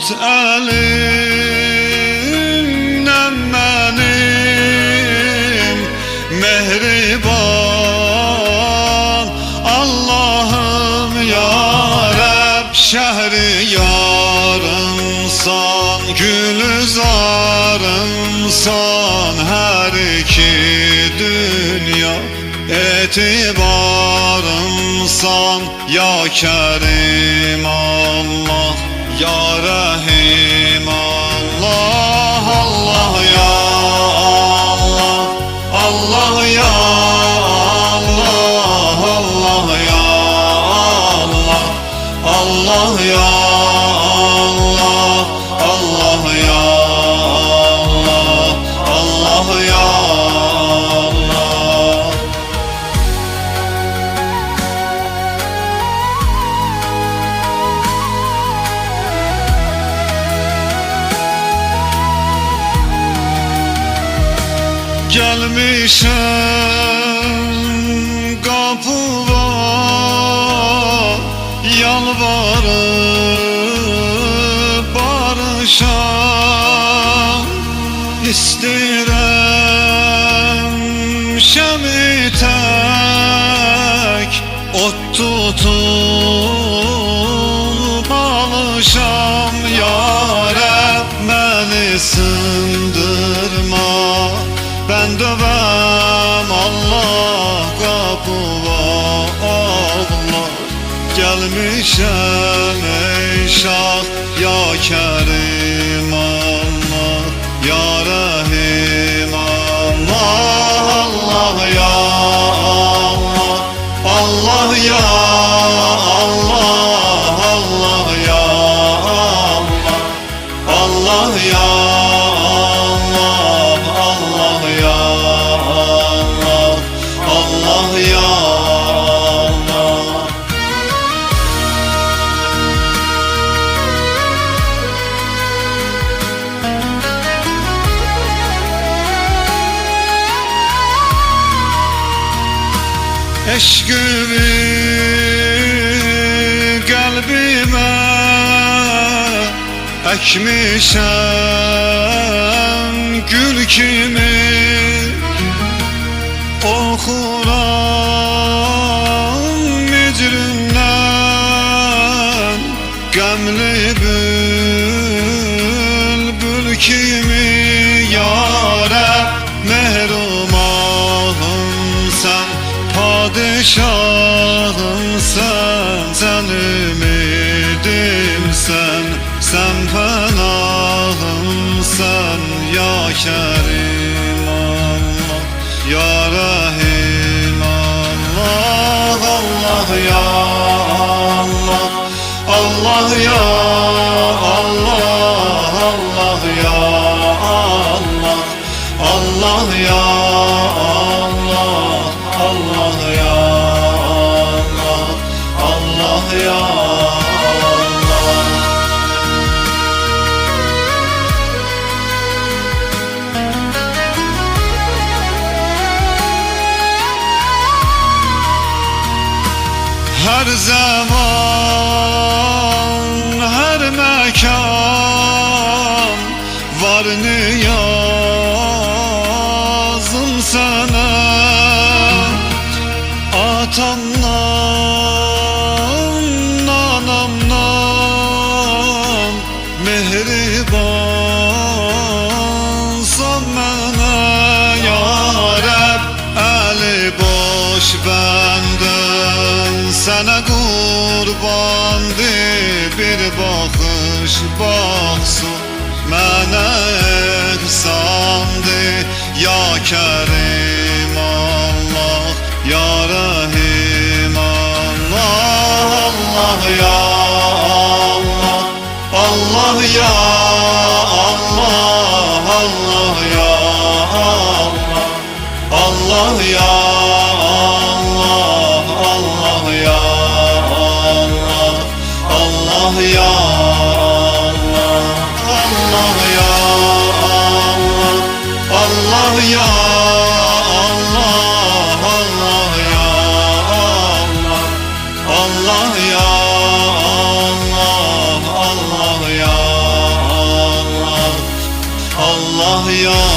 Tut elimden benim mehriban Allah'ım ya Rab. Şehri yarımsan, gülzarımsan, her iki dünya etibarımsan ya Kerim Allah, ya Rahim Allah. Allah ya Allah, Allah ya Allah, Allah ya Allah, Allah ya Allah, Allah ya Allah, Allah ya Allah. Gelmişim kapıma yalvarıp barışam, İstirem şemi tek ot tutup alışam. Ya Rab beni sındırma, ben dövem Allah kapıma ağlar. Gelmişem ey Şah ya Kerim Allah, ya Rahim Allah. Allah ya Allah, Allah ya Allah, Allah ya Allah, Allah ya Allah, Allah ya Allah, Allah ya Allah. Eşkimi kalbime ekmişem gül kimi, okuram mecrimden gemli bülbül kimi. Ya Rab mehrumahım sen, padişahım sen, sen ümidim sen, sen pənahım sen ya Kerim Allah, ya Rahim Allah. Allah ya Allah, Allah ya Allah, Allah ya Allah, Allah ya Allah, Allah ya Allah, Allah ya Allah. Her zaman, her mekan var niyazım sana. Atamdan, anamdan mehribansan mənə. Ya Rab əli boş bəndən sənə qurbandı, bir baxış baxsın mənə ehsandı. Ya Kerim Allah, ya Rahim Allah. Allah ya Allah, Allah ya Allah, Allah ya Allah, Allah ya Allah, Allah ya Allah, Allah ya Allah, Allah ya Allah, Allah ya Allah, Allah ya Allah, Allah ya Allah, Allah ya Allah ya